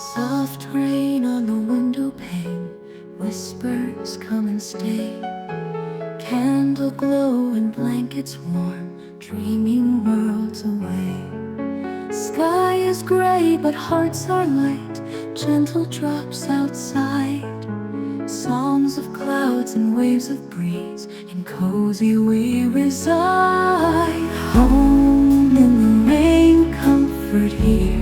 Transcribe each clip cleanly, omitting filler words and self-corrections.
Soft rain on the window pane, whispers come and stay. Candle glow and blankets warm, dreaming worlds away. Sky is gray but hearts are light, gentle drops outside. Songs of clouds and waves of breeze, in cozy we reside. Home in the rain, comfort here.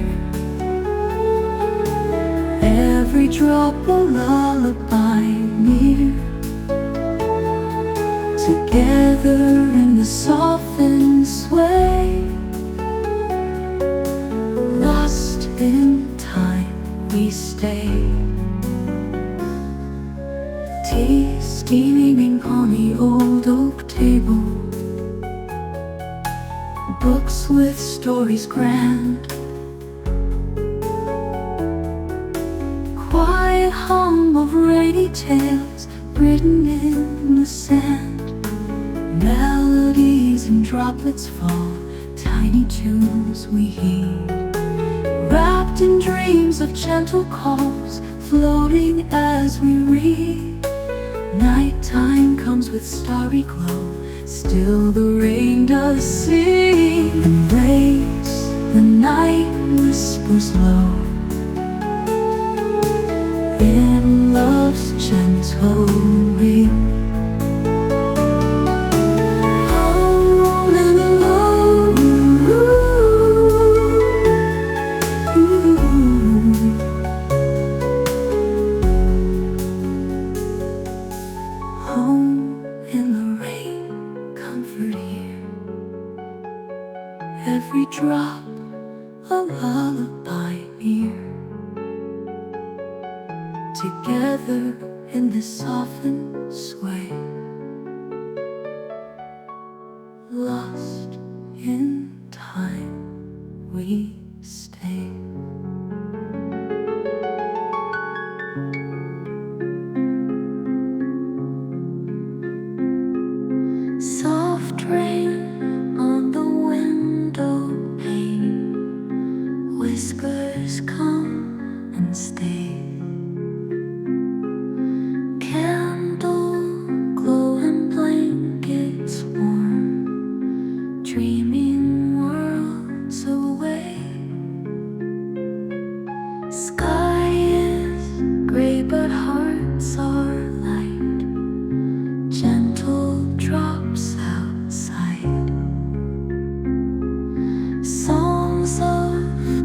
Every drop a lullaby near. Together in the softened sway, lost in time we stay. Tea steaming on the old oak table, books with stories grand. Quiet hum of rainy tales written in the sand. Melodies and droplets fall, tiny tunes we heed. Wrapped in dreams of gentle calls, floating as we read. Nighttime comes with starry glow, still the rain does sing. Embrace the night, whispers low, in love's gentle ring. Home in the low, home in the rain, comfort here. Every drop a lullaby near. Together in this softened sway, lost in time we stay. Soft rain on the window pane, whispers come and stay. Dreaming worlds away. Sky is gray but hearts are light, gentle drops outside. Songs of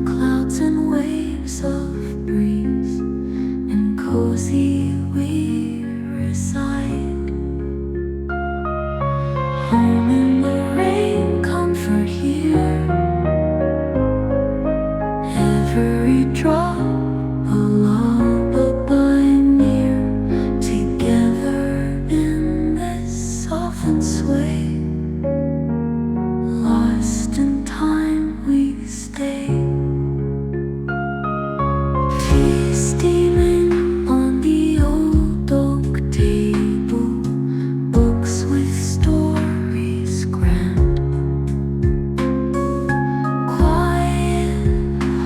clouds and waves of breeze, in cozy we reside. Home in the rain, comfort here. Every drop a lullaby near. Together in this softened sway, lost in time we stay. Tea steaming on the old oak table, books with stories grand. Quiet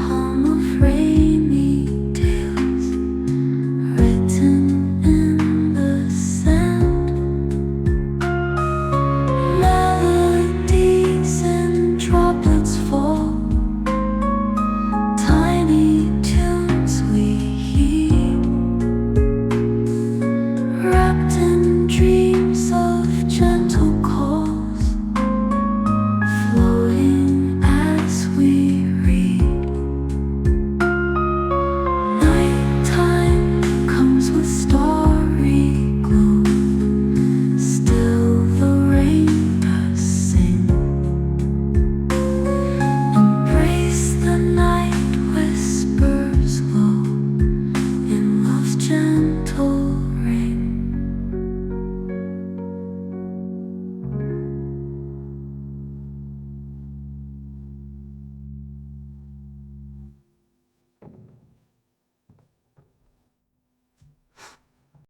hum of rainy tales written in the sand. Melodies and droplets fall, tiny tunes we heed. Wrapped in dreams of gentle calls, floating as we read. Nighttime comes with starry glow, still the rain does sing. Embrace the night, whispers low, in love's gentle